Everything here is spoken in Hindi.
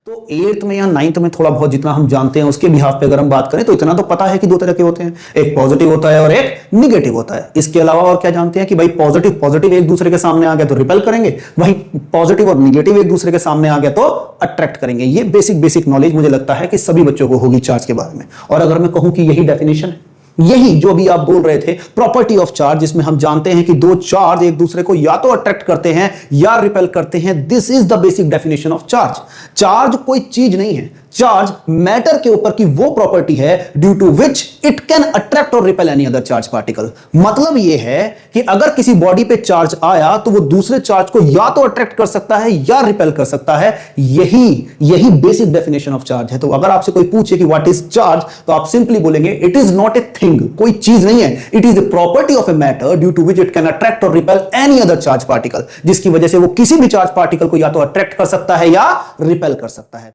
तो 8th में या 9th में थोड़ा बहुत जितना हम जानते हैं उसके बिहाफ पे अगर हम बात करें तो इतना तो पता है कि दो तरह के होते हैं, एक पॉजिटिव होता है और एक निगेटिव होता है। इसके अलावा और क्या जानते हैं कि भाई पॉजिटिव एक दूसरे के सामने आ गया तो रिपेल करेंगे, वहीं पॉजिटिव और निगेटिव एक दूसरे के सामने आ गया तो अट्रैक्ट करेंगे। ये बेसिक नॉलेज मुझे लगता है कि सभी बच्चों को होगी चार्ज के बारे में। और अगर मैं कहूं कि यही डेफिनेशन है, यही जो भी आप बोल रहे थे प्रॉपर्टी ऑफ चार्ज, जिसमें हम जानते हैं कि दो चार्ज एक दूसरे को या तो अट्रैक्ट करते हैं या रिपेल करते हैं, this is the basic definition of charge. Charge कोई चीज नहीं है, चार्ज मैटर के ऊपर की वो प्रॉपर्टी है due to which it can attract और repel any other charge particle. मतलब यह है कि अगर किसी बॉडी पे चार्ज आया तो वो दूसरे चार्ज को या तो अट्रैक्ट कर सकता है या रिपेल कर सकता है। यही बेसिक डेफिनेशन ऑफ चार्ज है। तो अगर आपसे कोई पूछे कि व्हाट इज चार्ज, तो आप सिंपली बोलेंगे it is not a thing, कोई चीज नहीं है, it is a property of a matter due to which it can attract और repel any other charge particle, जिसकी वजह से वो किसी भी चार्ज पार्टिकल को या तो अट्रैक्ट कर सकता है या रिपेल कर सकता है।